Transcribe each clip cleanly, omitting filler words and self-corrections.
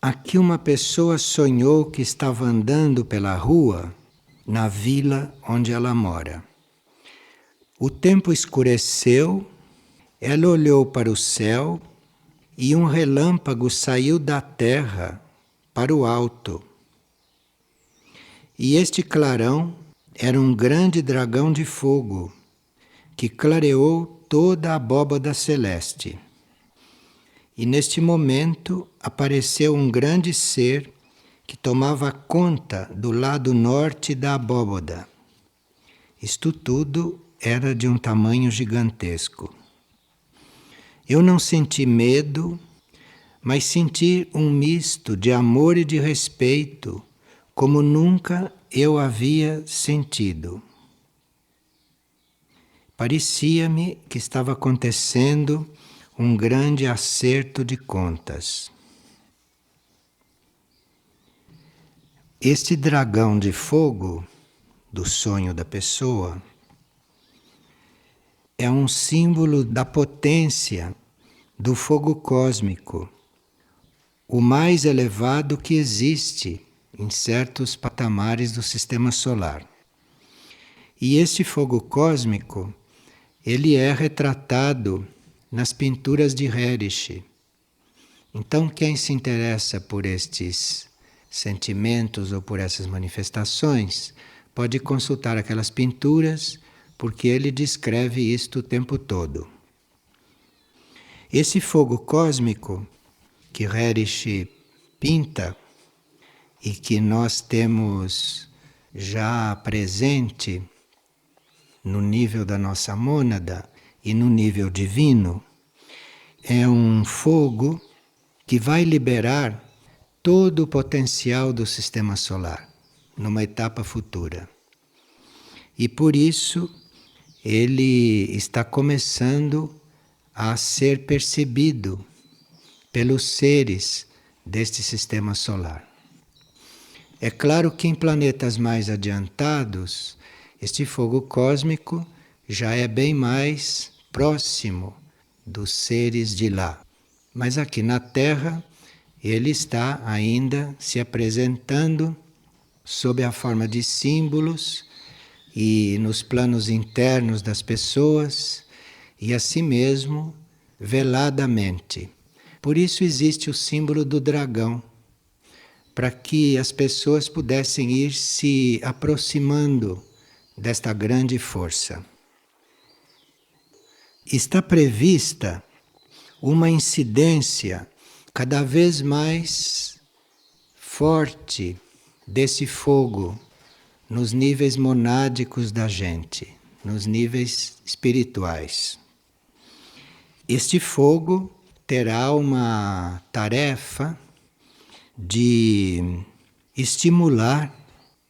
Aqui uma pessoa sonhou que estava andando pela rua na vila onde ela mora. O tempo escureceu, ela olhou para o céu e um relâmpago saiu da terra para o alto. E este clarão era um grande dragão de fogo que clareou toda a abóbada celeste. E neste momento apareceu um grande ser que tomava conta do lado norte da abóbada. Isto tudo era de um tamanho gigantesco. Eu não senti medo, mas senti um misto de amor e de respeito, como nunca eu havia sentido. Parecia-me que estava acontecendo um grande acerto de contas. Este dragão de fogo do sonho da pessoa é um símbolo da potência do fogo cósmico, o mais elevado que existe em certos patamares do sistema solar. E este fogo cósmico, ele é retratado nas pinturas de Herrich. Então, quem se interessa por estes sentimentos ou por essas manifestações, pode consultar aquelas pinturas, porque ele descreve isto o tempo todo. Esse fogo cósmico que Herrich pinta e que nós temos já presente no nível da nossa mônada e no nível divino, é um fogo que vai liberar todo o potencial do sistema solar numa etapa futura. E por isso ele está começando a ser percebido pelos seres deste sistema solar. É claro que em planetas mais adiantados, este fogo cósmico já é bem mais próximo dos seres de lá. Mas aqui na Terra, ele está ainda se apresentando sob a forma de símbolos e nos planos internos das pessoas e assim mesmo veladamente. Por isso existe o símbolo do dragão, para que as pessoas pudessem ir se aproximando desta grande força. Está prevista uma incidência cada vez mais forte desse fogo nos níveis monádicos da gente, nos níveis espirituais. Este fogo terá uma tarefa de estimular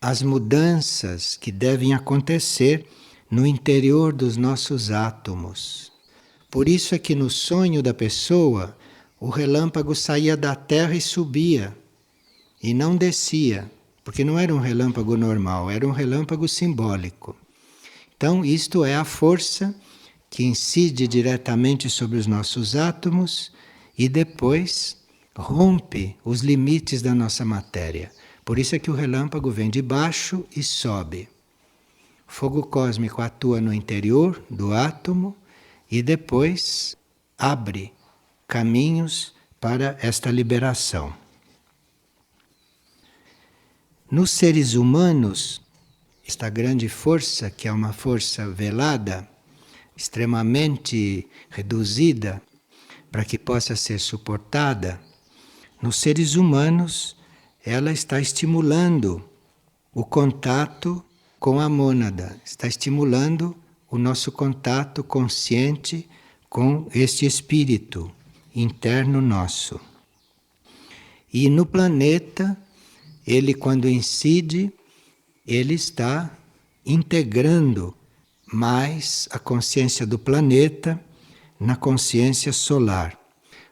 as mudanças que devem acontecer no interior dos nossos átomos. Por isso é que no sonho da pessoa, o relâmpago saía da terra e subia, e não descia, porque não era um relâmpago normal, era um relâmpago simbólico. Então, isto é a força que incide diretamente sobre os nossos átomos e depois rompe os limites da nossa matéria. Por isso é que o relâmpago vem de baixo e sobe. O fogo cósmico atua no interior do átomo e depois abre caminhos para esta liberação. Nos seres humanos, esta grande força, que é uma força velada, extremamente reduzida, para que possa ser suportada, nos seres humanos ela está estimulando o contato com a mônada, está estimulando o nosso contato consciente com este espírito interno nosso. E no planeta, ele quando incide, ele está integrando mais a consciência do planeta na consciência solar.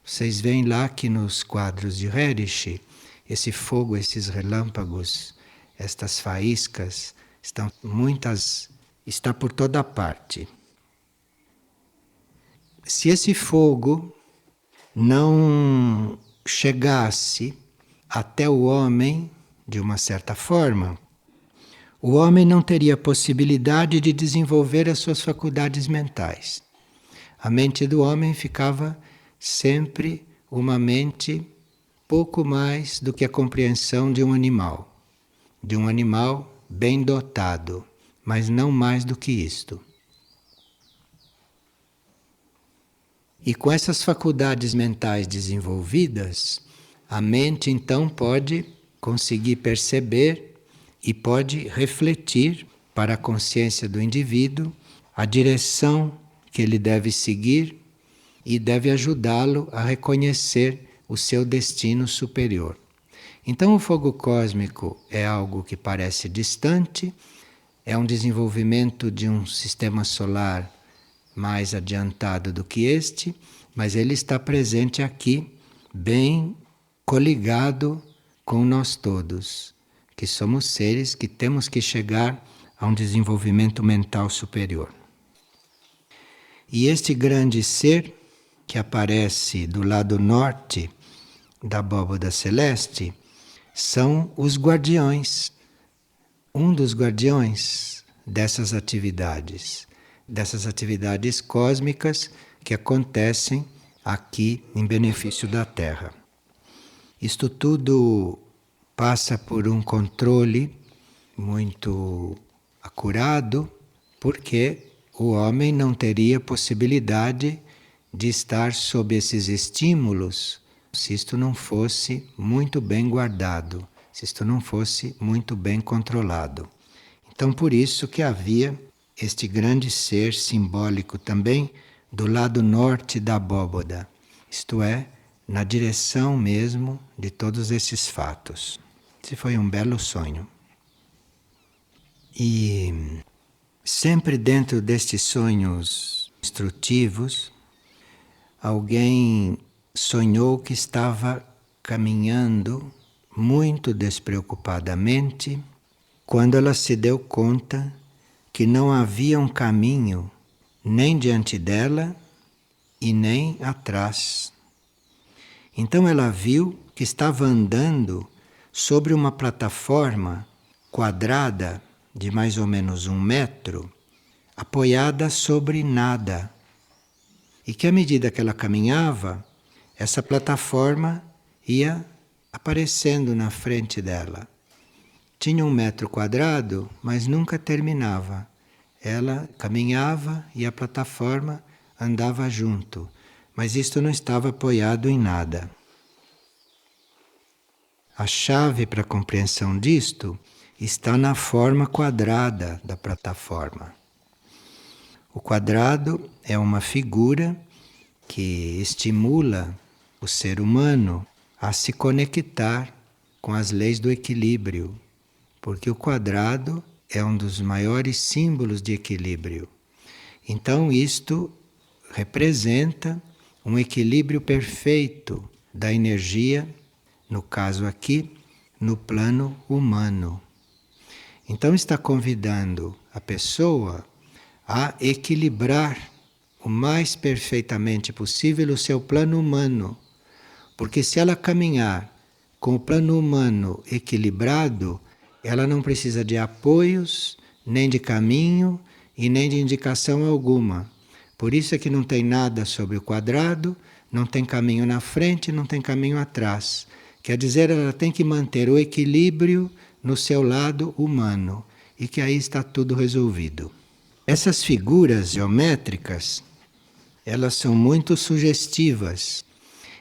Vocês veem lá que nos quadros de Herrich, esse fogo, esses relâmpagos, estas faíscas, está por toda parte. Se esse fogo não chegasse até o homem, de uma certa forma, o homem não teria possibilidade de desenvolver as suas faculdades mentais. A mente do homem ficava sempre uma mente pouco mais do que a compreensão de um animal bem dotado, mas não mais do que isto. E com essas faculdades mentais desenvolvidas, a mente então pode conseguir perceber e pode refletir para a consciência do indivíduo a direção que ele deve seguir e deve ajudá-lo a reconhecer o seu destino superior. Então, o fogo cósmico é algo que parece distante, é um desenvolvimento de um sistema solar mais adiantado do que este, mas ele está presente aqui, bem coligado com nós todos, que somos seres que temos que chegar a um desenvolvimento mental superior. E este grande ser que aparece do lado norte da abóbada celeste são os guardiões. Um dos guardiões dessas atividades cósmicas que acontecem aqui em benefício da Terra. Isto tudo passa por um controle muito acurado, porque o homem não teria possibilidade de estar sob esses estímulos se isto não fosse muito bem guardado, se isto não fosse muito bem controlado. Então, por isso que havia este grande ser simbólico também do lado norte da abóbada, isto é, na direção mesmo de todos esses fatos. Esse foi um belo sonho. E sempre dentro destes sonhos instrutivos, alguém sonhou que estava caminhando muito despreocupadamente quando ela se deu conta que não havia um caminho nem diante dela e nem atrás. Então ela viu que estava andando sobre uma plataforma quadrada de mais ou menos 1 metro, apoiada sobre nada. E que à medida que ela caminhava, essa plataforma ia aparecendo na frente dela. Tinha 1 metro quadrado, mas nunca terminava. Ela caminhava e a plataforma andava junto, mas isto não estava apoiado em nada. A chave para a compreensão disto está na forma quadrada da plataforma. O quadrado é uma figura que estimula o ser humano a se conectar com as leis do equilíbrio, porque o quadrado é um dos maiores símbolos de equilíbrio. Então isto representa um equilíbrio perfeito da energia, no caso aqui, no plano humano. Então está convidando a pessoa a equilibrar o mais perfeitamente possível o seu plano humano. Porque se ela caminhar com o plano humano equilibrado, ela não precisa de apoios, nem de caminho e nem de indicação alguma. Por isso é que não tem nada sobre o quadrado, não tem caminho na frente, não tem caminho atrás. Quer dizer, ela tem que manter o equilíbrio no seu lado humano e que aí está tudo resolvido. Essas figuras geométricas, elas são muito sugestivas.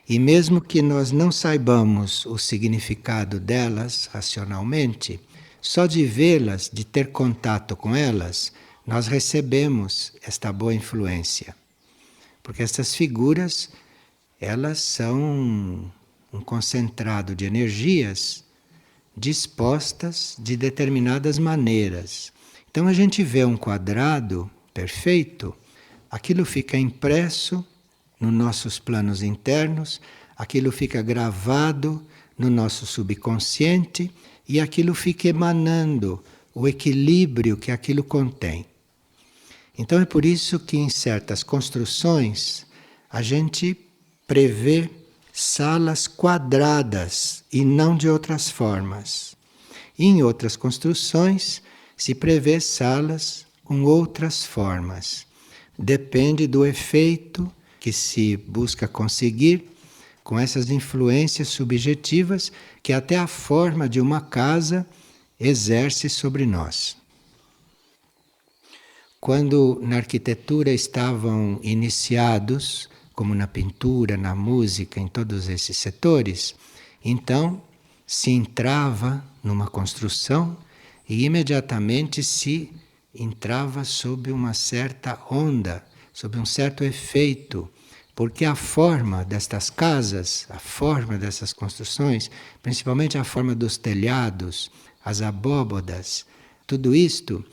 E mesmo que nós não saibamos o significado delas racionalmente, só de vê-las, de ter contato com elas, nós recebemos esta boa influência. Porque essas figuras, elas são um concentrado de energias dispostas de determinadas maneiras. Então a gente vê um quadrado perfeito, aquilo fica impresso nos nossos planos internos, aquilo fica gravado no nosso subconsciente e aquilo fica emanando o equilíbrio que aquilo contém. Então é por isso que em certas construções a gente prevê salas quadradas e não de outras formas. Em outras construções se prevê salas com outras formas. Depende do efeito que se busca conseguir com essas influências subjetivas que até a forma de uma casa exerce sobre nós. Quando na arquitetura estavam iniciados, como na pintura, na música, em todos esses setores, então se entrava numa construção e imediatamente se entrava sob uma certa onda, sob um certo efeito, porque a forma destas casas, a forma dessas construções, principalmente a forma dos telhados, as abóbodas, tudo isto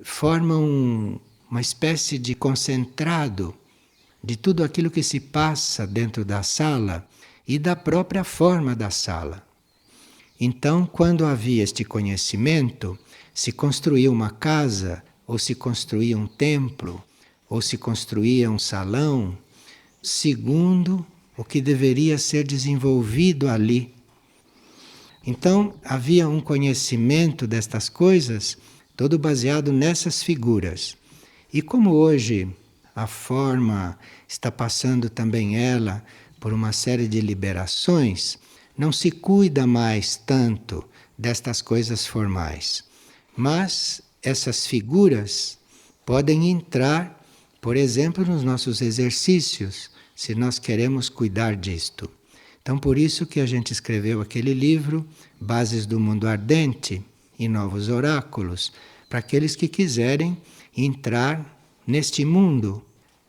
forma uma espécie de concentrado de tudo aquilo que se passa dentro da sala e da própria forma da sala. Então, quando havia este conhecimento, se construía uma casa, ou se construía um templo, ou se construía um salão, segundo o que deveria ser desenvolvido ali. Então, havia um conhecimento destas coisas, todo baseado nessas figuras. E como hoje a forma está passando também ela por uma série de liberações, não se cuida mais tanto destas coisas formais. Mas essas figuras podem entrar, por exemplo, nos nossos exercícios, se nós queremos cuidar disto. Então, por isso que a gente escreveu aquele livro, Bases do Mundo Ardente e Novos Oráculos, para aqueles que quiserem entrar neste mundo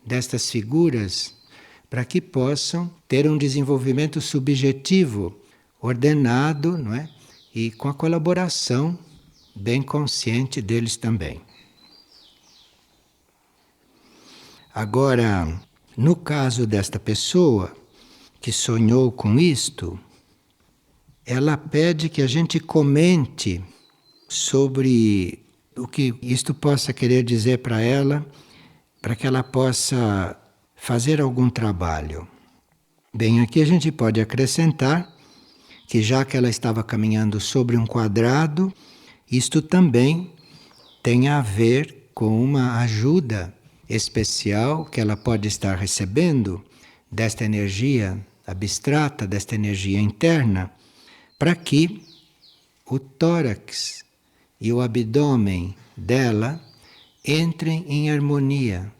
destas figuras, para que possam ter um desenvolvimento subjetivo, ordenado, não é? E com a colaboração bem consciente deles também. Agora, no caso desta pessoa que sonhou com isto, ela pede que a gente comente sobre o que isto possa querer dizer para ela, para que ela possa fazer algum trabalho. Bem, aqui a gente pode acrescentar que já que ela estava caminhando sobre um quadrado, isto também tem a ver com uma ajuda especial que ela pode estar recebendo desta energia abstrata, desta energia interna, para que o tórax e o abdômen dela entrem em harmonia.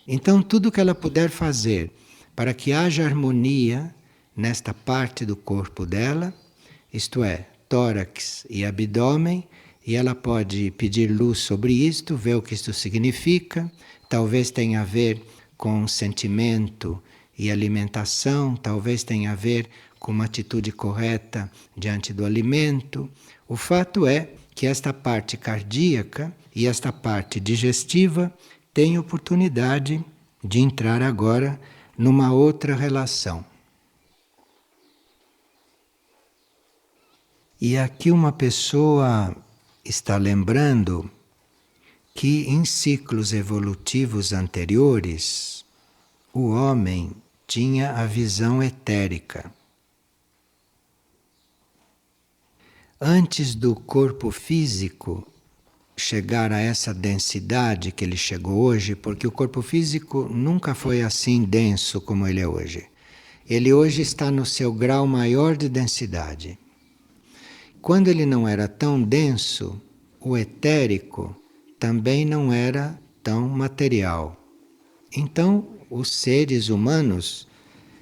Então, tudo que ela puder fazer para que haja harmonia nesta parte do corpo dela, isto é, tórax e abdômen, e ela pode pedir luz sobre isto, ver o que isto significa, talvez tenha a ver com sentimento e alimentação, talvez tenha a ver com uma atitude correta diante do alimento. O fato é que esta parte cardíaca e esta parte digestiva têm oportunidade de entrar agora numa outra relação. E aqui uma pessoa está lembrando que em ciclos evolutivos anteriores o homem tinha a visão etérica. Antes do corpo físico chegar a essa densidade que ele chegou hoje, porque o corpo físico nunca foi assim denso como ele é hoje. Ele hoje está no seu grau maior de densidade. Quando ele não era tão denso, o etérico também não era tão material. Então, os seres humanos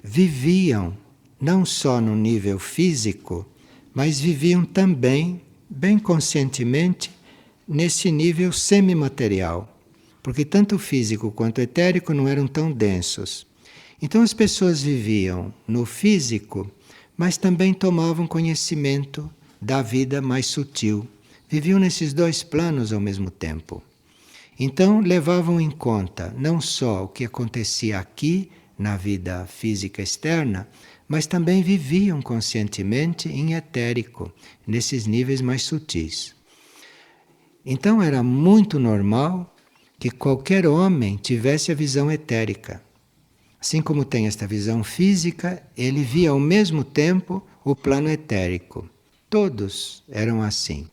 viviam não só no nível físico, mas viviam também, bem conscientemente, nesse nível semimaterial. Porque tanto o físico quanto o etérico não eram tão densos. Então as pessoas viviam no físico, mas também tomavam conhecimento da vida mais sutil. Viviam nesses dois planos ao mesmo tempo. Então levavam em conta não só o que acontecia aqui na vida física externa, mas também viviam conscientemente em etérico, nesses níveis mais sutis. Então era muito normal que qualquer homem tivesse a visão etérica. Assim como tem esta visão física, ele via ao mesmo tempo o plano etérico. Todos eram assim.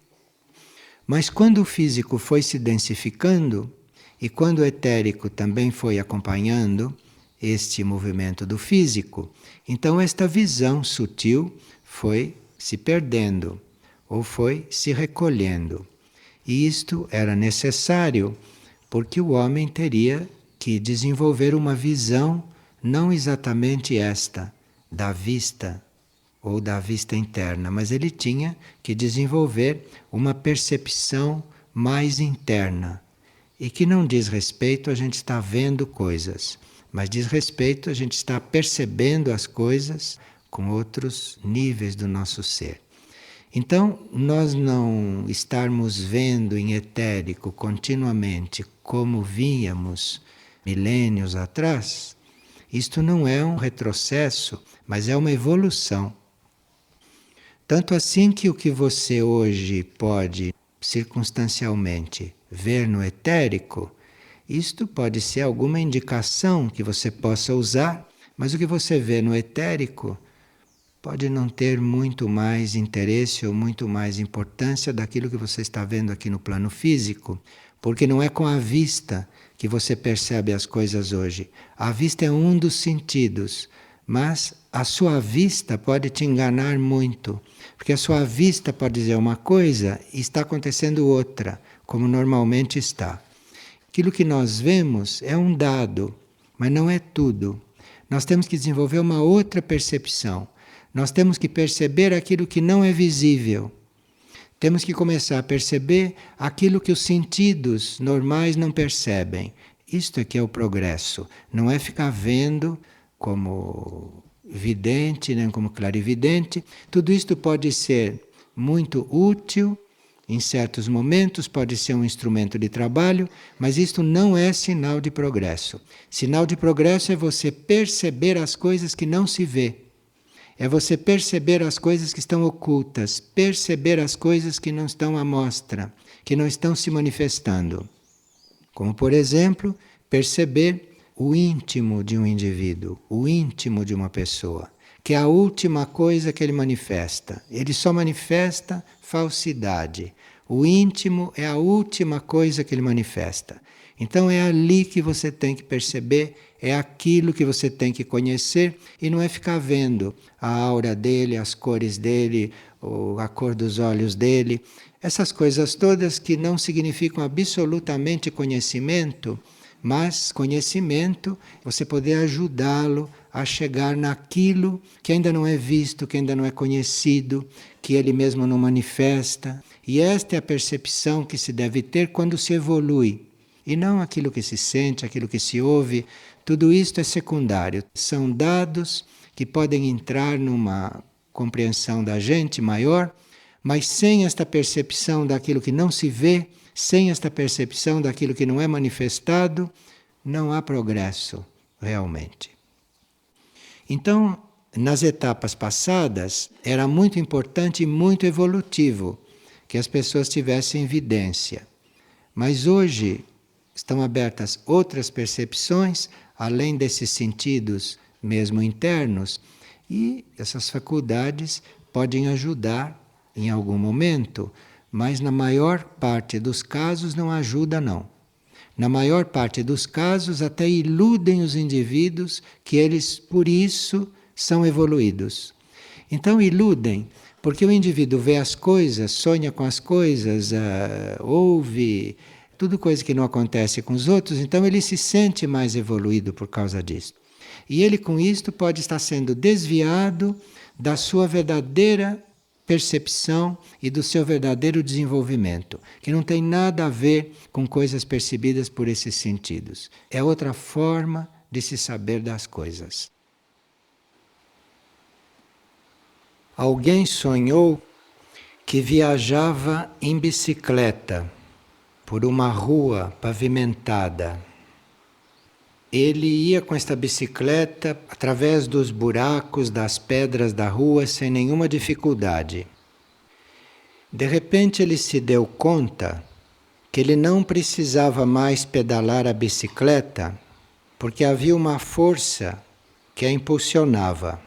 Mas quando o físico foi se densificando e quando o etérico também foi acompanhando este movimento do físico, então esta visão sutil foi se perdendo ou foi se recolhendo. E isto era necessário porque o homem teria que desenvolver uma visão não exatamente esta, da vista ou da vista interna, mas ele tinha que desenvolver uma percepção mais interna e que não diz respeito a gente estar vendo coisas, mas diz respeito a gente estar percebendo as coisas com outros níveis do nosso ser. Então, nós não estarmos vendo em etérico continuamente como víamos milênios atrás, isto não é um retrocesso, mas é uma evolução. Tanto assim que o que você hoje pode circunstancialmente ver no etérico, isto pode ser alguma indicação que você possa usar, mas o que você vê no etérico pode não ter muito mais interesse ou muito mais importância daquilo que você está vendo aqui no plano físico, porque não é com a vista que você percebe as coisas hoje. A vista é um dos sentidos, mas a sua vista pode te enganar muito, porque a sua vista pode dizer uma coisa e está acontecendo outra, como normalmente está. Aquilo que nós vemos é um dado, mas não é tudo. Nós temos que desenvolver uma outra percepção. Nós temos que perceber aquilo que não é visível. Temos que começar a perceber aquilo que os sentidos normais não percebem. Isto é que é o progresso. Não é ficar vendo como vidente, nem como clarividente. Tudo isto pode ser muito útil em certos momentos, pode ser um instrumento de trabalho, mas isto não é sinal de progresso. Sinal de progresso é você perceber as coisas que não se vê. É você perceber as coisas que estão ocultas, perceber as coisas que não estão à mostra, que não estão se manifestando. Como, por exemplo, perceber o íntimo de um indivíduo, o íntimo de uma pessoa, que é a última coisa que ele manifesta. Ele só manifesta falsidade. O íntimo é a última coisa que ele manifesta. Então é ali que você tem que perceber, é aquilo que você tem que conhecer e não é ficar vendo a aura dele, as cores dele, ou a cor dos olhos dele. Essas coisas todas que não significam absolutamente conhecimento, mas conhecimento, você poder ajudá-lo a chegar naquilo que ainda não é visto, que ainda não é conhecido, que ele mesmo não manifesta. E esta é a percepção que se deve ter quando se evolui. E não aquilo que se sente, aquilo que se ouve, tudo isto é secundário. São dados que podem entrar numa compreensão da gente maior, mas sem esta percepção daquilo que não se vê, sem esta percepção daquilo que não é manifestado, não há progresso realmente. Então, nas etapas passadas, era muito importante e muito evolutivo que as pessoas tivessem evidência. Mas hoje estão abertas outras percepções, além desses sentidos mesmo internos, e essas faculdades podem ajudar em algum momento, mas na maior parte dos casos não ajuda não. Na maior parte dos casos até iludem os indivíduos que eles, por isso, são evoluídos. Então iludem, porque o indivíduo vê as coisas, sonha com as coisas, ouve, tudo coisa que não acontece com os outros, então ele se sente mais evoluído por causa disso. E ele com isto pode estar sendo desviado da sua verdadeira percepção e do seu verdadeiro desenvolvimento, que não tem nada a ver com coisas percebidas por esses sentidos. É outra forma de se saber das coisas. Alguém sonhou que viajava em bicicleta por uma rua pavimentada. Ele ia com esta bicicleta através dos buracos, das pedras da rua, sem nenhuma dificuldade. De repente ele se deu conta que ele não precisava mais pedalar a bicicleta, porque havia uma força que a impulsionava.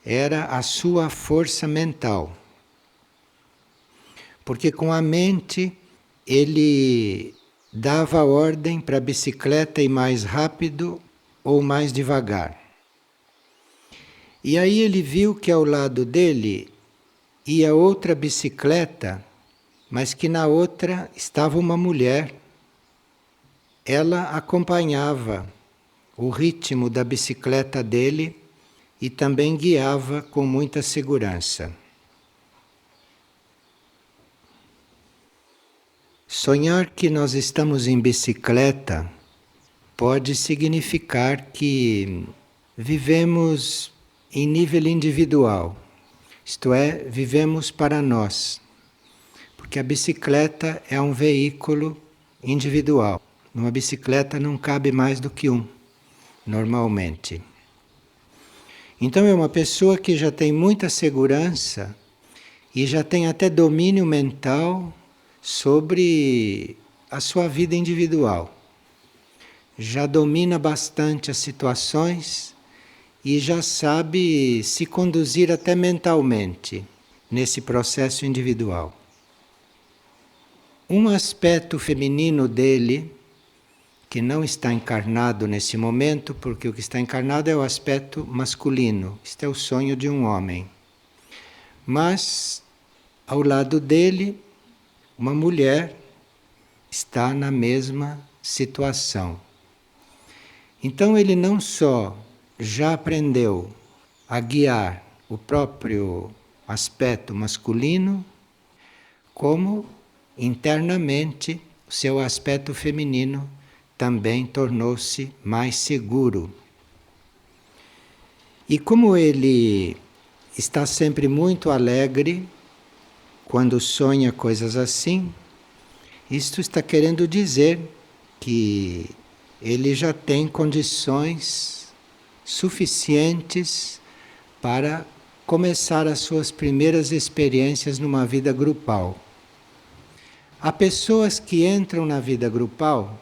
Era a sua força mental. Porque com a mente ele dava ordem para a bicicleta ir mais rápido ou mais devagar. E aí ele viu que ao lado dele ia outra bicicleta, mas que na outra estava uma mulher. Ela acompanhava o ritmo da bicicleta dele e também guiava com muita segurança. Sonhar que nós estamos em bicicleta pode significar que vivemos em nível individual, isto é, vivemos para nós, porque a bicicleta é um veículo individual. Numa bicicleta não cabe mais do que um, normalmente. Então é uma pessoa que já tem muita segurança e já tem até domínio mental sobre a sua vida individual. Já domina bastante as situações e já sabe se conduzir até mentalmente nesse processo individual. Um aspecto feminino dele, que não está encarnado nesse momento, porque o que está encarnado é o aspecto masculino, este é o sonho de um homem. Mas, ao lado dele, uma mulher está na mesma situação. Então ele não só já aprendeu a guiar o próprio aspecto masculino, como internamente o seu aspecto feminino também tornou-se mais seguro. E como ele está sempre muito alegre quando sonha coisas assim, isto está querendo dizer que ele já tem condições suficientes para começar as suas primeiras experiências numa vida grupal. Há pessoas que entram na vida grupal,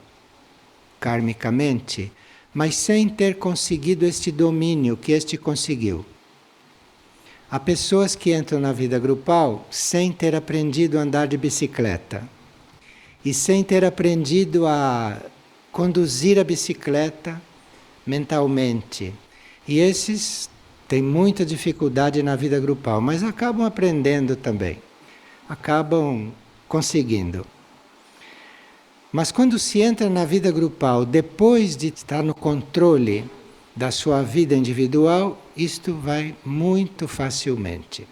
karmicamente, mas sem ter conseguido este domínio que este conseguiu. Há pessoas que entram na vida grupal sem ter aprendido a andar de bicicleta e sem ter aprendido a conduzir a bicicleta mentalmente. E esses têm muita dificuldade na vida grupal, mas acabam aprendendo também, acabam conseguindo. Mas quando se entra na vida grupal, depois de estar no controle da sua vida individual, isto vai muito facilmente.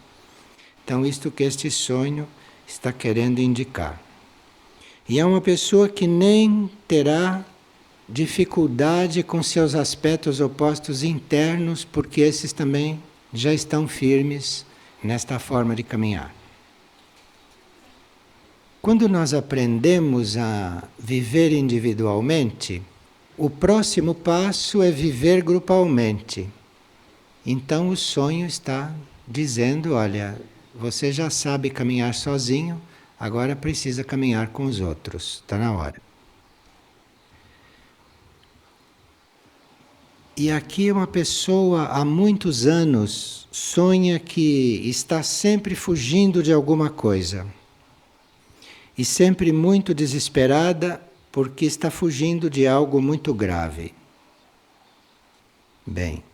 Então, isto que este sonho está querendo indicar. E é uma pessoa que nem terá dificuldade com seus aspectos opostos internos, porque esses também já estão firmes nesta forma de caminhar. Quando nós aprendemos a viver individualmente, o próximo passo é viver grupalmente. Então o sonho está dizendo, olha, você já sabe caminhar sozinho, agora precisa caminhar com os outros, está na hora. E aqui uma pessoa há muitos anos sonha que está sempre fugindo de alguma coisa. E sempre muito desesperada porque está fugindo de algo muito grave. Bem,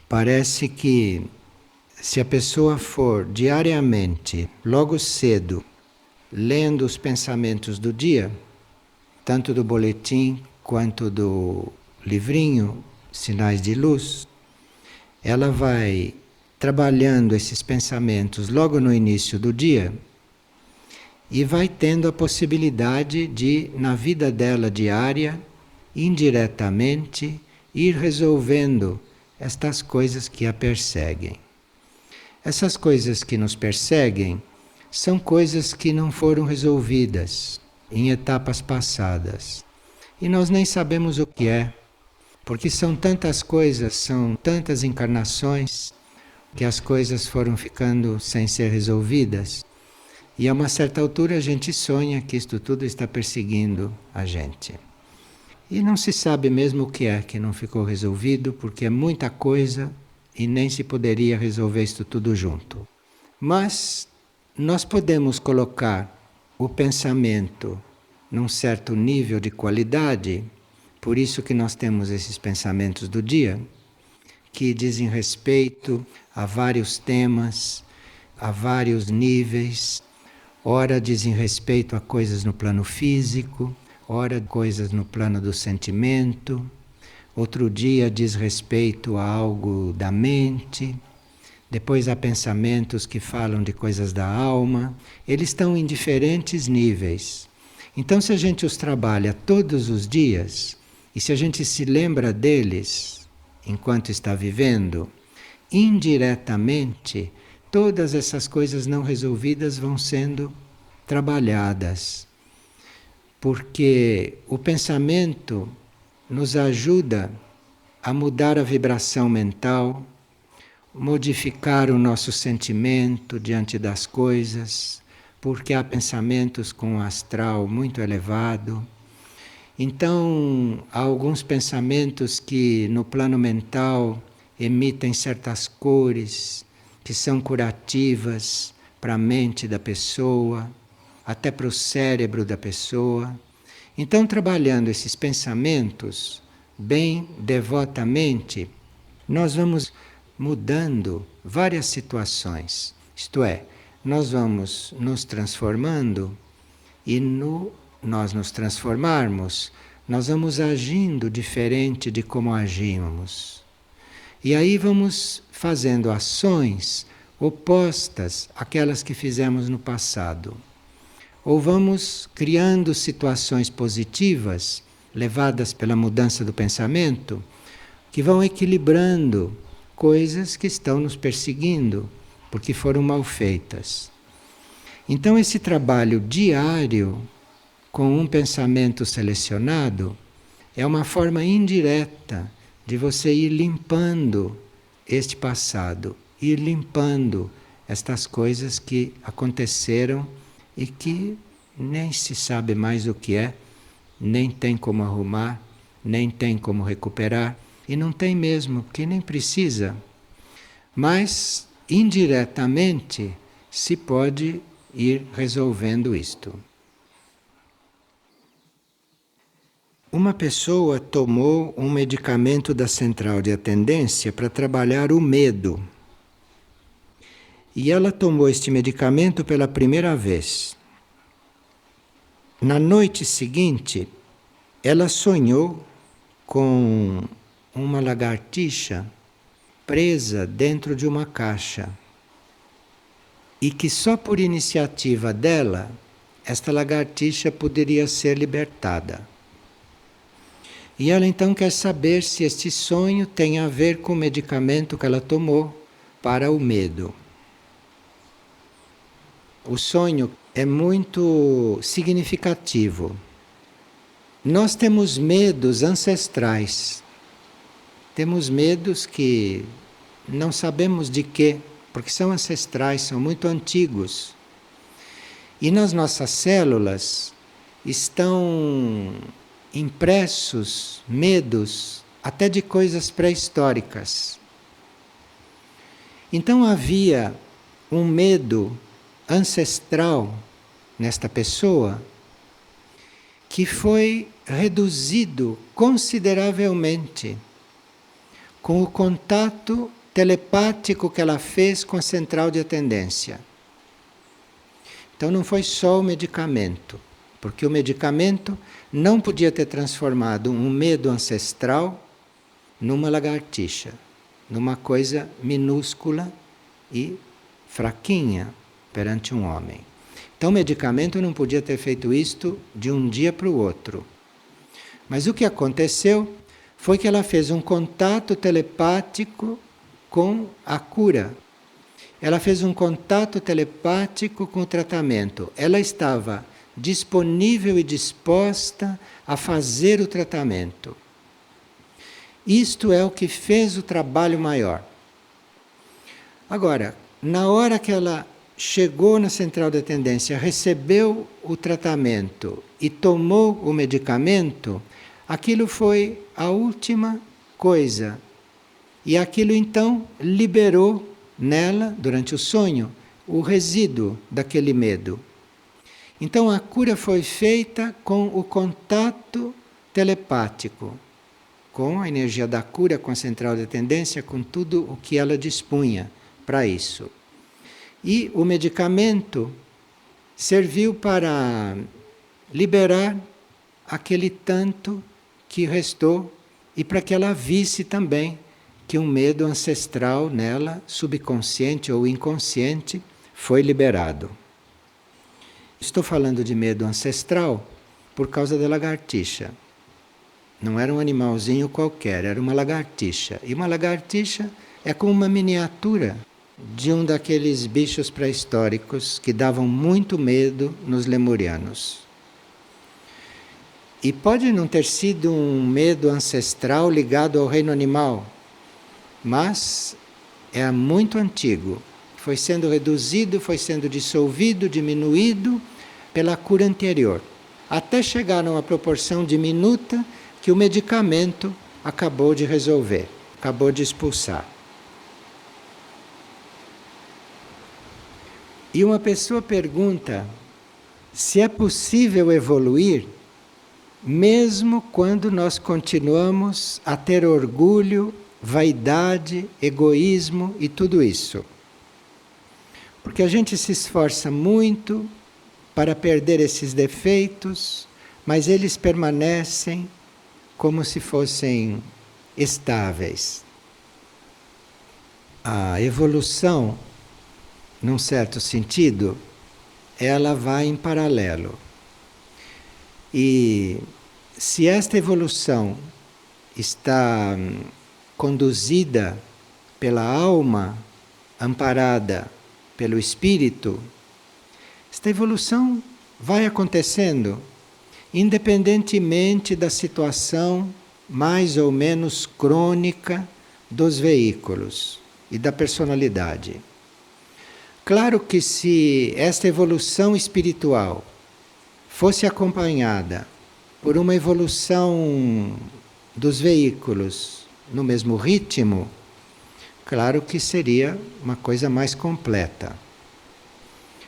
parece que se a pessoa for diariamente, logo cedo, lendo os pensamentos do dia, tanto do boletim quanto do livrinho Sinais de Luz, ela vai trabalhando esses pensamentos logo no início do dia e vai tendo a possibilidade de, na vida dela diária, indiretamente, ir resolvendo estas coisas que a perseguem. Essas coisas que nos perseguem são coisas que não foram resolvidas em etapas passadas. E nós nem sabemos o que é, porque são tantas coisas, são tantas encarnações, que as coisas foram ficando sem ser resolvidas. E a uma certa altura a gente sonha que isto tudo está perseguindo a gente. E não se sabe mesmo o que é que não ficou resolvido, porque é muita coisa e nem se poderia resolver isso tudo junto. Mas nós podemos colocar o pensamento num certo nível de qualidade, por isso que nós temos esses pensamentos do dia, que dizem respeito a vários temas, a vários níveis. Ora dizem respeito a coisas no plano físico, ora coisas no plano do sentimento, outro dia diz respeito a algo da mente, depois há pensamentos que falam de coisas da alma. Eles estão em diferentes níveis. Então, se a gente os trabalha todos os dias, e se a gente se lembra deles enquanto está vivendo, indiretamente, todas essas coisas não resolvidas vão sendo trabalhadas. Porque o pensamento nos ajuda a mudar a vibração mental, modificar o nosso sentimento diante das coisas, porque há pensamentos com um astral muito elevado. Então, há alguns pensamentos que no plano mental emitem certas cores que são curativas para a mente da pessoa, até para o cérebro da pessoa. Então, trabalhando esses pensamentos bem devotamente, nós vamos mudando várias situações. Isto é, nós vamos nos transformando e nós nos transformarmos, nós vamos agindo diferente de como agíamos. E aí vamos fazendo ações opostas àquelas que fizemos no passado. Ou vamos criando situações positivas, levadas pela mudança do pensamento, que vão equilibrando coisas que estão nos perseguindo, porque foram mal feitas. Então, esse trabalho diário, com um pensamento selecionado, é uma forma indireta de você ir limpando este passado, ir limpando estas coisas que aconteceram e que nem se sabe mais o que é, nem tem como arrumar, nem tem como recuperar, e não tem mesmo, porque nem precisa. Mas, indiretamente, se pode ir resolvendo isto. Uma pessoa tomou um medicamento da central de atendência para trabalhar o medo. E ela tomou este medicamento pela primeira vez. Na noite seguinte, ela sonhou com uma lagartixa presa dentro de uma caixa. E que só por iniciativa dela, esta lagartixa poderia ser libertada. E ela então quer saber se este sonho tem a ver com o medicamento que ela tomou para o medo. O sonho é muito significativo. Nós temos medos ancestrais. Temos medos que não sabemos de quê, porque são ancestrais, são muito antigos. E nas nossas células estão impressos medos até de coisas pré-históricas. Então havia um medo ancestral nesta pessoa que foi reduzido consideravelmente com o contato telepático que ela fez com a central de atendência. Então não foi só o medicamento, porque o medicamento não podia ter transformado um medo ancestral numa lagartixa, numa coisa minúscula e fraquinha perante um homem. Então o medicamento não podia ter feito isto de um dia para o outro. Mas o que aconteceu foi que ela fez um contato telepático com a cura. Ela fez um contato telepático com o tratamento. Ela estava disponível e disposta a fazer o tratamento. Isto é o que fez o trabalho maior. Agora, na hora que ela chegou na central de atendência, recebeu o tratamento e tomou o medicamento, aquilo foi a última coisa. E aquilo então liberou nela, durante o sonho, o resíduo daquele medo. Então a cura foi feita com o contato telepático, com a energia da cura, com a central de tendência, com tudo o que ela dispunha para isso. E o medicamento serviu para liberar aquele tanto que restou e para que ela visse também que um medo ancestral nela, subconsciente ou inconsciente, foi liberado. Estou falando de medo ancestral por causa da lagartixa. Não era um animalzinho qualquer, era uma lagartixa. E uma lagartixa é como uma miniatura de um daqueles bichos pré-históricos que davam muito medo nos lemurianos. E pode não ter sido um medo ancestral ligado ao reino animal, mas é muito antigo. Foi sendo reduzido, foi sendo dissolvido, diminuído pela cura anterior, até chegar a uma proporção diminuta que o medicamento acabou de resolver, acabou de expulsar. E uma pessoa pergunta se é possível evoluir mesmo quando nós continuamos a ter orgulho, vaidade, egoísmo e tudo isso. Porque a gente se esforça muito para perder esses defeitos, mas eles permanecem como se fossem estáveis. A evolução, num certo sentido, ela vai em paralelo. E se esta evolução está conduzida pela alma, amparada pelo espírito, esta evolução vai acontecendo independentemente da situação mais ou menos crônica dos veículos e da personalidade. Claro que se esta evolução espiritual fosse acompanhada por uma evolução dos veículos no mesmo ritmo, claro que seria uma coisa mais completa.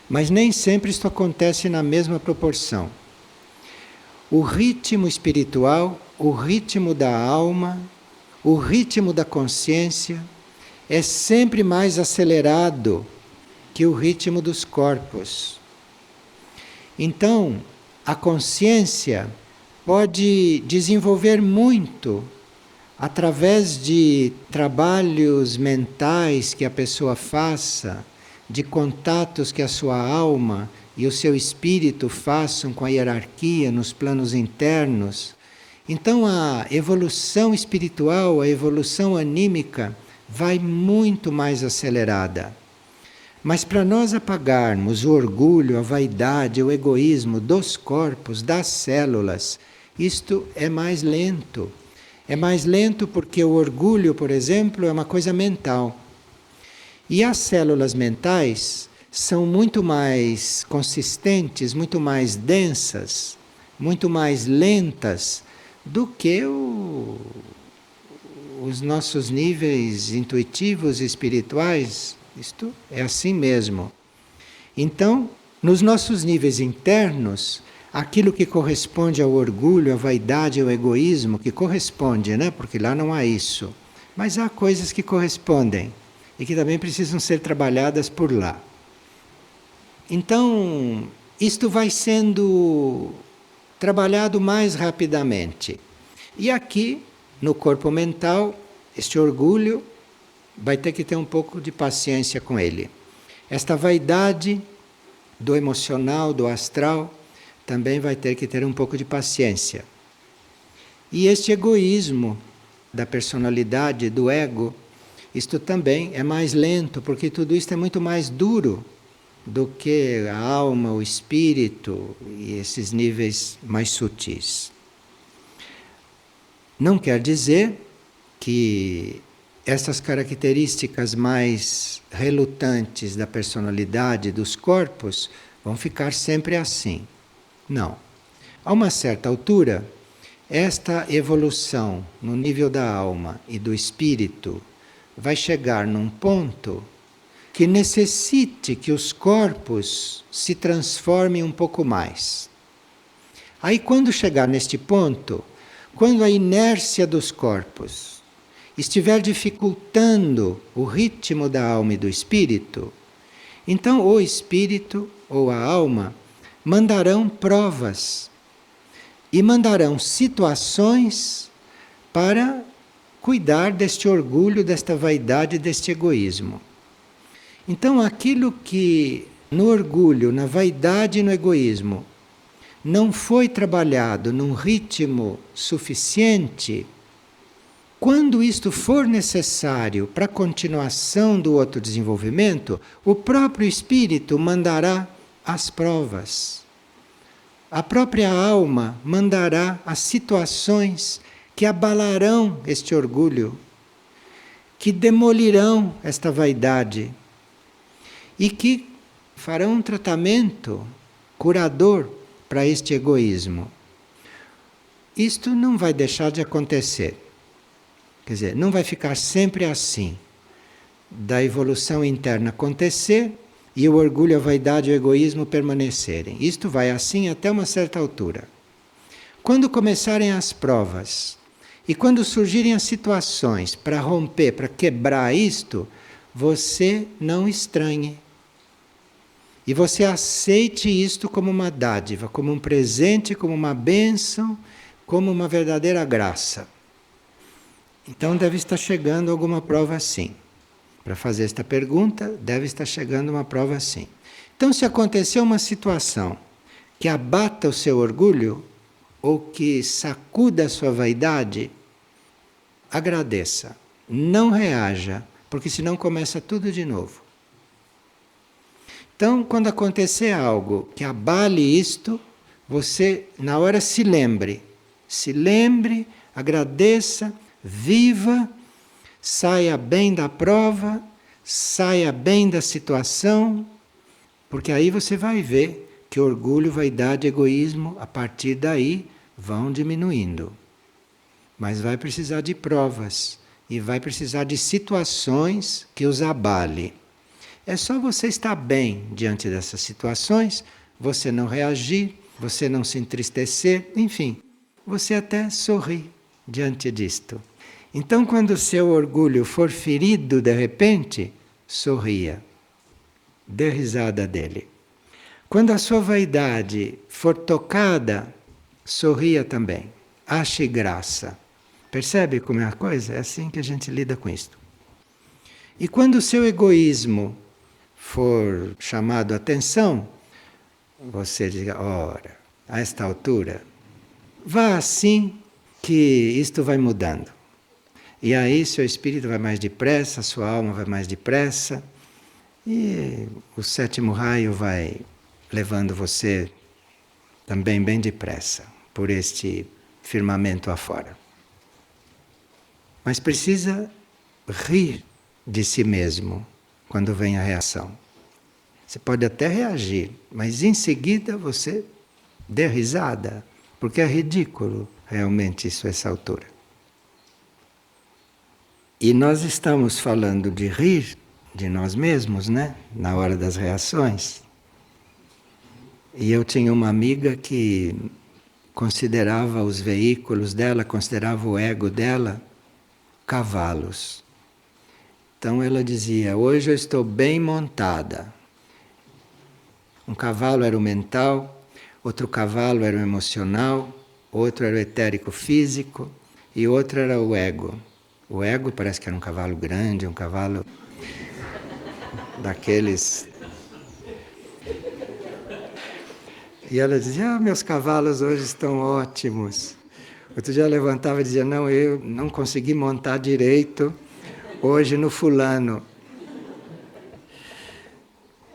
Mas nem sempre isto acontece na mesma proporção. O ritmo espiritual, o ritmo da alma, o ritmo da consciência é sempre mais acelerado que o ritmo dos corpos. Então, a consciência pode desenvolver muito através de trabalhos mentais que a pessoa faça, de contatos que a sua alma e o seu espírito façam com a hierarquia nos planos internos. Então a evolução espiritual, a evolução anímica vai muito mais acelerada. Mas para nós apagarmos o orgulho, a vaidade, o egoísmo dos corpos, das células, isto é mais lento. É mais lento porque o orgulho, por exemplo, é uma coisa mental. E as células mentais são muito mais consistentes, muito mais densas, muito mais lentas do que os nossos níveis intuitivos e espirituais. Isto é assim mesmo. Então, nos nossos níveis internos, aquilo que corresponde ao orgulho, à vaidade, ao egoísmo, que corresponde, né? Porque lá não há isso. Mas há coisas que correspondem e que também precisam ser trabalhadas por lá. Então, isto vai sendo trabalhado mais rapidamente. E aqui, no corpo mental, este orgulho vai ter que ter um pouco de paciência com ele. Esta vaidade do emocional, do astral, também vai ter que ter um pouco de paciência. E este egoísmo da personalidade, do ego, isto também é mais lento, porque tudo isto é muito mais duro do que a alma, o espírito e esses níveis mais sutis. Não quer dizer que essas características mais relutantes da personalidade, dos corpos, vão ficar sempre assim. Não. A uma certa altura, esta evolução no nível da alma e do espírito vai chegar num ponto que necessite que os corpos se transformem um pouco mais. Aí, quando chegar neste ponto, quando a inércia dos corpos estiver dificultando o ritmo da alma e do espírito, então o espírito ou a alma mandarão provas e mandarão situações para cuidar deste orgulho, desta vaidade, deste egoísmo. Então, aquilo que no orgulho, na vaidade e no egoísmo não foi trabalhado num ritmo suficiente, quando isto for necessário para a continuação do outro desenvolvimento, o próprio espírito mandará as provas. A própria alma mandará as situações que abalarão este orgulho, que demolirão esta vaidade e que farão um tratamento curador para este egoísmo. Isto não vai deixar de acontecer. Quer dizer, não vai ficar sempre assim. Da evolução interna acontecer e o orgulho, a vaidade e o egoísmo permanecerem. Isto vai assim até uma certa altura. Quando começarem as provas e quando surgirem as situações para romper, para quebrar isto, você não estranhe. E você aceite isto como uma dádiva, como um presente, como uma bênção, como uma verdadeira graça. Então deve estar chegando alguma prova assim. Para fazer esta pergunta, deve estar chegando uma prova assim. Então, se acontecer uma situação que abata o seu orgulho, ou que sacuda a sua vaidade, agradeça. Não reaja, porque senão começa tudo de novo. Então, quando acontecer algo que abale isto, você na hora se lembre, agradeça, viva, saia bem da prova, saia bem da situação, porque aí você vai ver que orgulho, vaidade, egoísmo, a partir daí, vão diminuindo. Mas vai precisar de provas e vai precisar de situações que os abale. É só você estar bem diante dessas situações, você não reagir, você não se entristecer, enfim, você até sorrir diante disto. Então, quando o seu orgulho for ferido de repente, sorria, dê risada dele. Quando a sua vaidade for tocada, sorria também, ache graça. Percebe como é a coisa? É assim que a gente lida com isto. E quando o seu egoísmo for chamado a atenção, você diga, ora, a esta altura, vá assim que isto vai mudando. E aí seu espírito vai mais depressa, a sua alma vai mais depressa, e o sétimo raio vai levando você também bem depressa por este firmamento afora. Mas precisa rir de si mesmo quando vem a reação. Você pode até reagir, mas em seguida você dê risada, porque é ridículo realmente isso a essa altura. E nós estamos falando de rir de nós mesmos, né? Na hora das reações. E eu tinha uma amiga que considerava os veículos dela, considerava o ego dela, cavalos. Então ela dizia, hoje eu estou bem montada. Um cavalo era o mental, outro cavalo era o emocional, outro era o etérico físico e outro era o ego. O ego parece que era um cavalo grande, um cavalo daqueles. E ela dizia, meus cavalos hoje estão ótimos. Outro dia eu levantava e dizia, não, eu não consegui montar direito hoje no fulano.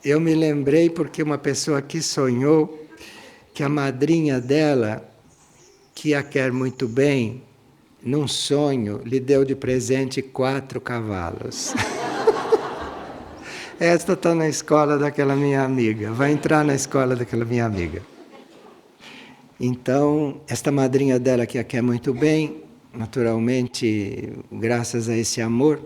Eu me lembrei porque uma pessoa aqui sonhou que a madrinha dela, que a quer muito bem, num sonho, lhe deu de presente 4 cavalos. Esta está na escola daquela minha amiga, vai entrar na escola daquela minha amiga. Então, esta madrinha dela que a quer muito bem, naturalmente, graças a esse amor,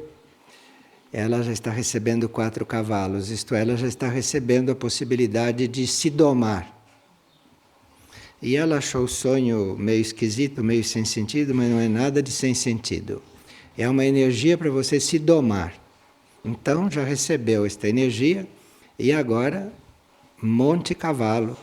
ela já está recebendo 4 cavalos, isto é, ela já está recebendo a possibilidade de se domar. E ela achou o sonho meio esquisito, meio sem sentido, mas não é nada de sem sentido. É uma energia para você se domar. Então já recebeu esta energia e agora monte cavalo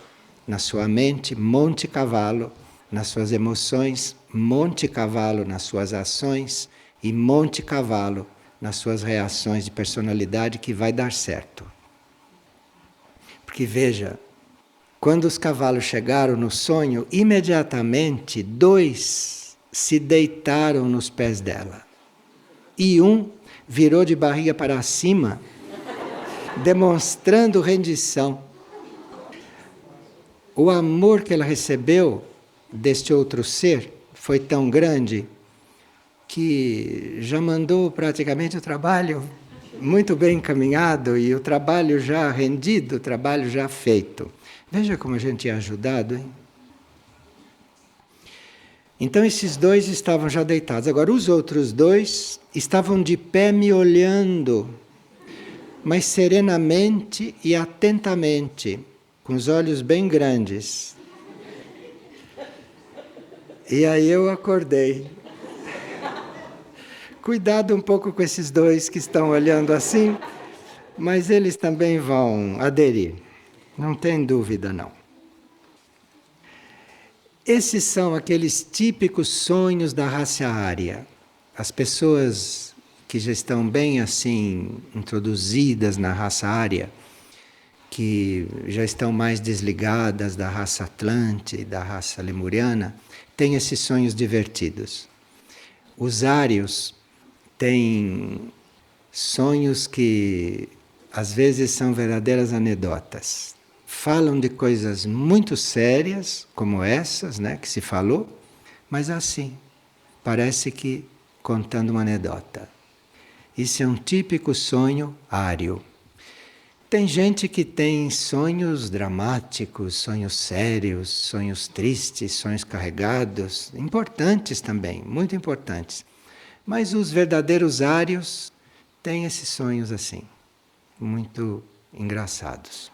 na sua mente, monte cavalo nas suas emoções, monte cavalo nas suas ações e monte cavalo nas suas reações de personalidade, que vai dar certo. Porque veja, quando os cavalos chegaram no sonho, imediatamente 2 se deitaram nos pés dela. E um virou de barriga para cima, demonstrando rendição. O amor que ela recebeu deste outro ser foi tão grande que já mandou praticamente o trabalho muito bem encaminhado e o trabalho já rendido, o trabalho já feito. Veja como a gente é ajudado, hein? Então esses 2 estavam já deitados. Agora os outros 2 estavam de pé me olhando, mas serenamente e atentamente, com os olhos bem grandes. E aí eu acordei. Cuidado um pouco com esses 2 que estão olhando assim, mas eles também vão aderir. Não tem dúvida, não. Esses são aqueles típicos sonhos da raça ária. As pessoas que já estão bem assim introduzidas na raça ária, que já estão mais desligadas da raça Atlante, da raça Lemuriana, têm esses sonhos divertidos. Os ários têm sonhos que às vezes são verdadeiras anedotas. Falam de coisas muito sérias, como essas, né, que se falou, mas assim, parece que contando uma anedota. Isso é um típico sonho ário. Tem gente que tem sonhos dramáticos, sonhos sérios, sonhos tristes, sonhos carregados, importantes também, muito importantes. Mas os verdadeiros ários têm esses sonhos assim, muito engraçados.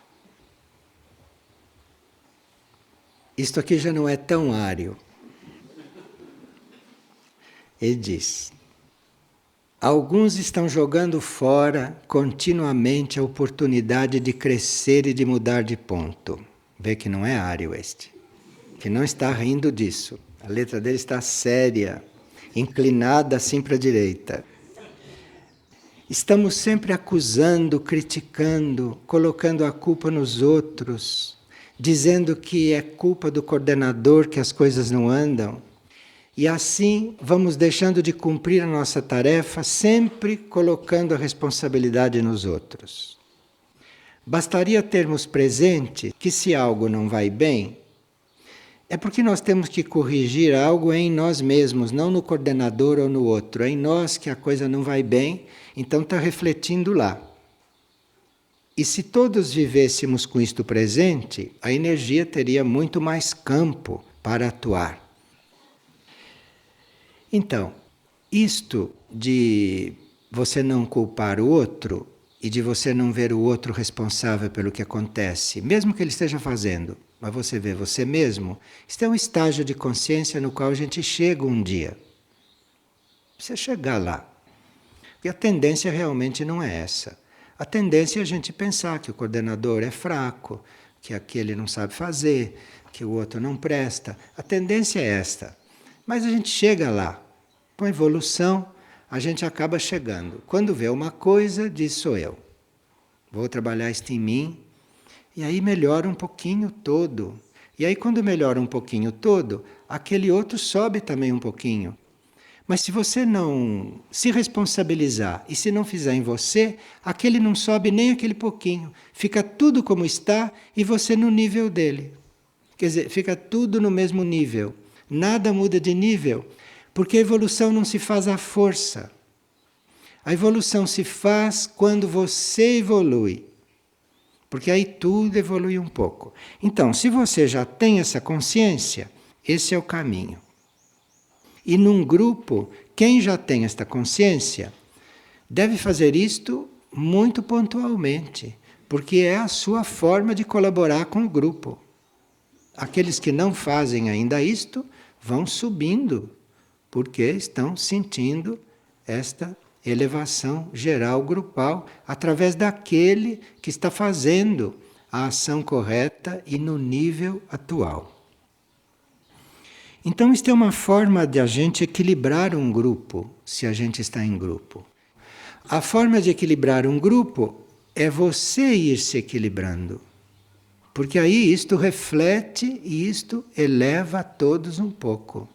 Isto aqui já não é tão ário. Ele diz: alguns estão jogando fora continuamente a oportunidade de crescer e de mudar de ponto. Vê que não é ário este. Que não está rindo disso. A letra dele está séria, inclinada assim para a direita. Estamos sempre acusando, criticando, colocando a culpa nos outros, dizendo que é culpa do coordenador que as coisas não andam. E assim vamos deixando de cumprir a nossa tarefa, sempre colocando a responsabilidade nos outros. Bastaria termos presente que se algo não vai bem, é porque nós temos que corrigir algo em nós mesmos, não no coordenador ou no outro. É em nós que a coisa não vai bem, então está refletindo lá. E se todos vivêssemos com isto presente, a energia teria muito mais campo para atuar. Então, isto de você não culpar o outro e de você não ver o outro responsável pelo que acontece, mesmo que ele esteja fazendo, mas você vê você mesmo, isto é um estágio de consciência no qual a gente chega um dia. Precisa chegar lá. E a tendência realmente não é essa. A tendência é a gente pensar que o coordenador é fraco, que aquele não sabe fazer, que o outro não presta. A tendência é esta. Mas a gente chega lá. Com a evolução, a gente acaba chegando. Quando vê uma coisa, diz: sou eu. Vou trabalhar isto em mim. E aí melhora um pouquinho todo. E aí quando melhora um pouquinho todo, aquele outro sobe também um pouquinho. Mas se você não se responsabilizar e se não fizer em você, aquele não sobe nem aquele pouquinho. Fica tudo como está e você no nível dele. Quer dizer, fica tudo no mesmo nível. Nada muda de nível, porque a evolução não se faz à força. A evolução se faz quando você evolui. Porque aí tudo evolui um pouco. Então, se você já tem essa consciência, esse é o caminho. E num grupo, quem já tem esta consciência deve fazer isto muito pontualmente, porque é a sua forma de colaborar com o grupo. Aqueles que não fazem ainda isto vão subindo, porque estão sentindo esta elevação geral grupal através daquele que está fazendo a ação correta e no nível atual. Então, isto é uma forma de a gente equilibrar um grupo, se a gente está em grupo. A forma de equilibrar um grupo é você ir se equilibrando. Porque aí isto reflete e isto eleva a todos um pouco.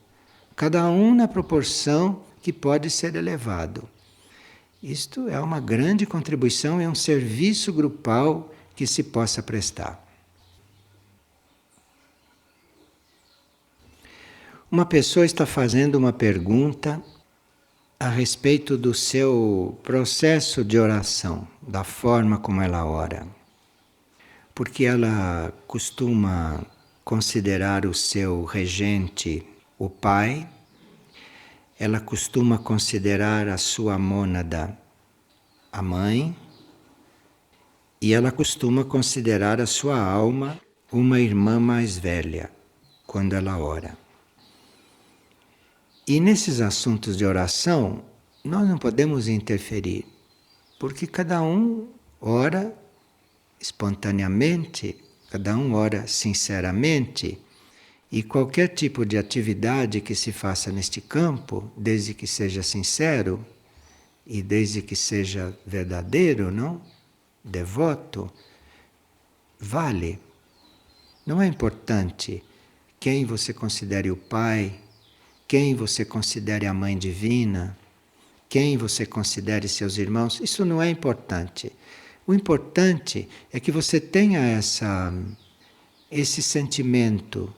Cada um na proporção que pode ser elevado. Isto é uma grande contribuição, é um serviço grupal que se possa prestar. Uma pessoa está fazendo uma pergunta a respeito do seu processo de oração, da forma como ela ora. Porque ela costuma considerar o seu regente o pai, ela costuma considerar a sua mônada a mãe, e ela costuma considerar a sua alma uma irmã mais velha, quando ela ora. E nesses assuntos de oração, nós não podemos interferir, porque cada um ora espontaneamente, cada um ora sinceramente, e qualquer tipo de atividade que se faça neste campo, desde que seja sincero e desde que seja verdadeiro, não? Devoto, vale. Não é importante quem você considere o pai, quem você considere a mãe divina, quem você considere seus irmãos, isso não é importante. O importante é que você tenha esse sentimento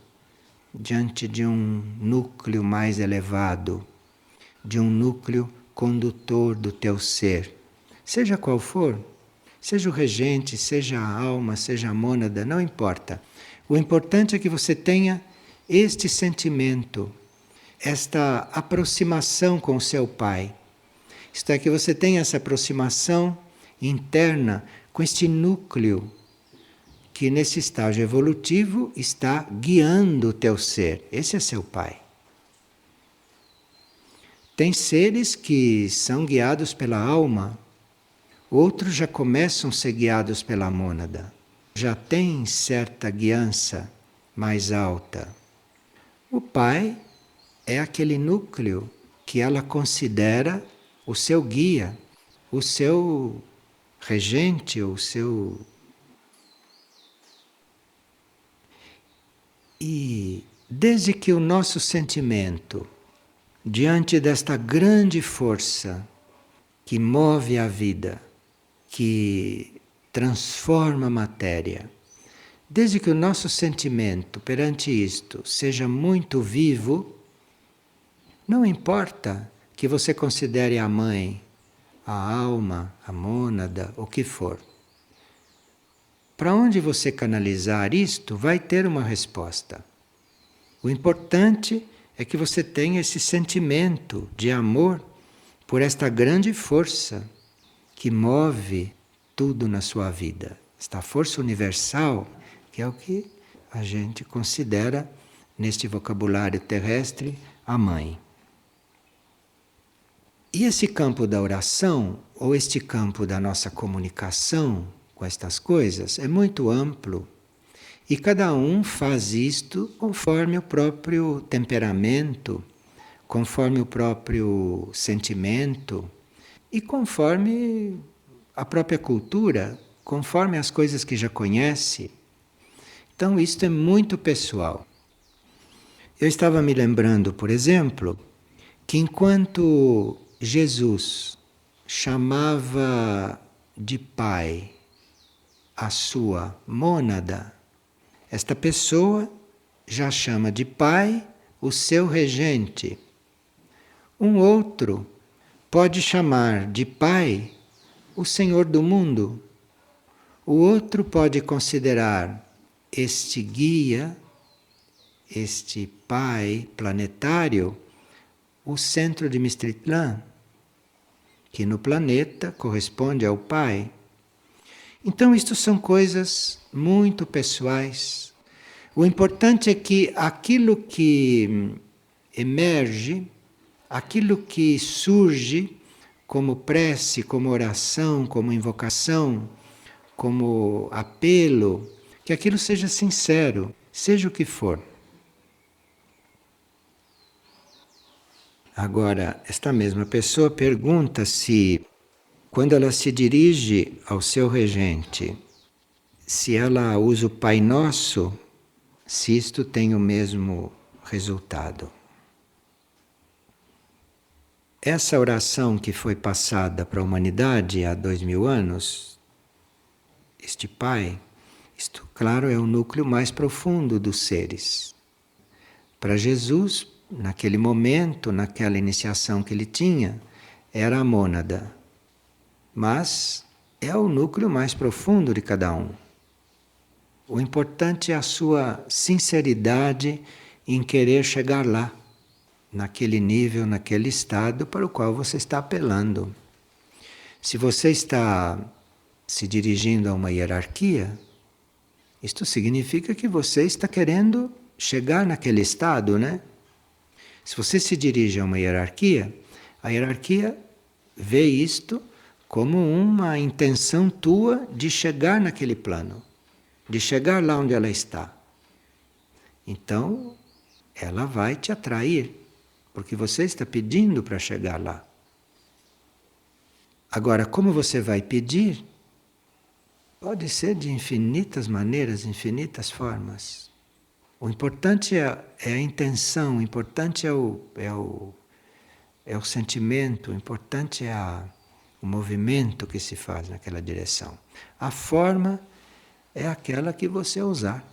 diante de um núcleo mais elevado, de um núcleo condutor do teu ser. Seja qual for, seja o regente, seja a alma, seja a mônada, não importa. O importante é que você tenha este sentimento, esta aproximação com o seu pai. Isto é, que você tenha essa aproximação interna com este núcleo que nesse estágio evolutivo está guiando o teu ser. Esse é seu pai. Tem seres que são guiados pela alma, outros já começam a ser guiados pela mônada. Já tem certa guiança mais alta. O pai é aquele núcleo que ela considera o seu guia, o seu regente, o seu... E desde que o nosso sentimento, diante desta grande força que move a vida, que transforma a matéria, desde que o nosso sentimento perante isto seja muito vivo, não importa que você considere a mãe, a alma, a mônada, o que for. Para onde você canalizar isto, vai ter uma resposta. O importante é que você tenha esse sentimento de amor por esta grande força que move tudo na sua vida. Esta força universal, que é o que a gente considera, neste vocabulário terrestre, a mãe. E esse campo da oração, ou este campo da nossa comunicação com estas coisas, é muito amplo. E cada um faz isto conforme o próprio temperamento, conforme o próprio sentimento e conforme a própria cultura, conforme as coisas que já conhece. Então, isto é muito pessoal. Eu estava me lembrando, por exemplo, que enquanto Jesus chamava de pai a sua mônada, esta pessoa já chama de pai o seu regente. Um outro pode chamar de pai o Senhor do mundo, O outro pode considerar este guia, este pai planetário, o centro de Mistritlan, que no planeta corresponde ao pai. Então, isto são coisas muito pessoais. O importante é que aquilo que emerge, aquilo que surge como prece, como oração, como invocação, como apelo, que aquilo seja sincero, seja o que for. Agora, esta mesma pessoa pergunta se, quando ela se dirige ao seu regente, se ela usa o Pai Nosso, se isto tem o mesmo resultado. Essa oração que foi passada para a humanidade há 2000 anos, este Pai, isto, claro, é o núcleo mais profundo dos seres. Para Jesus, naquele momento, naquela iniciação que ele tinha, era a mônada. Mas é o núcleo mais profundo de cada um. O importante é a sua sinceridade em querer chegar lá, naquele nível, naquele estado para o qual você está apelando. Se você está se dirigindo a uma hierarquia, isto significa que você está querendo chegar naquele estado, né? Se você se dirige a a hierarquia vê isto como uma intenção tua de chegar naquele plano, de chegar lá onde ela está. Então, ela vai te atrair, porque você está pedindo para chegar lá. Agora, como você vai pedir? Pode ser de infinitas maneiras, infinitas formas. O importante é a intenção, o importante é o sentimento, o importante é o movimento que se faz naquela direção. A forma é aquela que você usar.